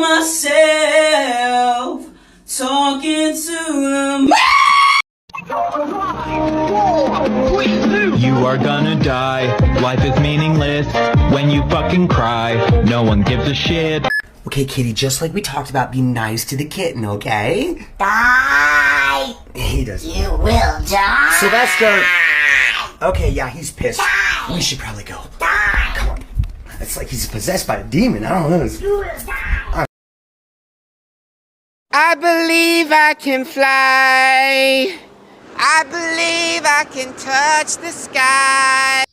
myself, talking to the You are gonna die, life is meaningless when you fucking cry, no one gives a shit. Okay, Kitty, just like we talked about, be nice to the kitten, okay? Die! He does. You will die! Sylvester! Okay, yeah, he's pissed. Die! We should probably go. Die! Come on. It's like he's possessed by a demon. I don't know. You will die! I believe I can fly. I believe I can touch the sky.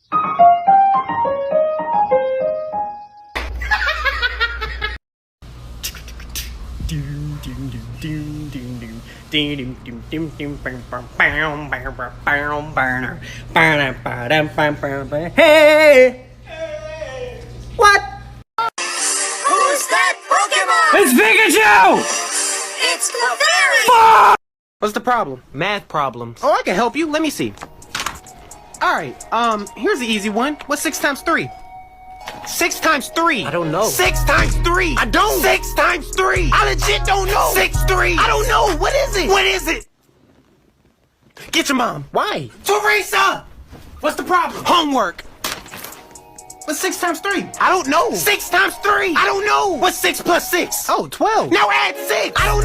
Hey! What? Who's that Pokemon? It's Pikachu! It's Clefairy! What's the problem? Math problems. Oh, I can help you. Let me see. Alright, here's the easy one. What's 6 times 3? 6 times 3. I don't know. 6 times 3. I don't. 6 times 3. I legit don't know. 6 3. I don't know. What is it? What is it? Get your mom. Why? Teresa! What's the problem? Homework. What's 6 times 3? I don't know. 6 times 3. I don't know. What's 6 plus 6? Oh, 12. Now add 6. I don't know.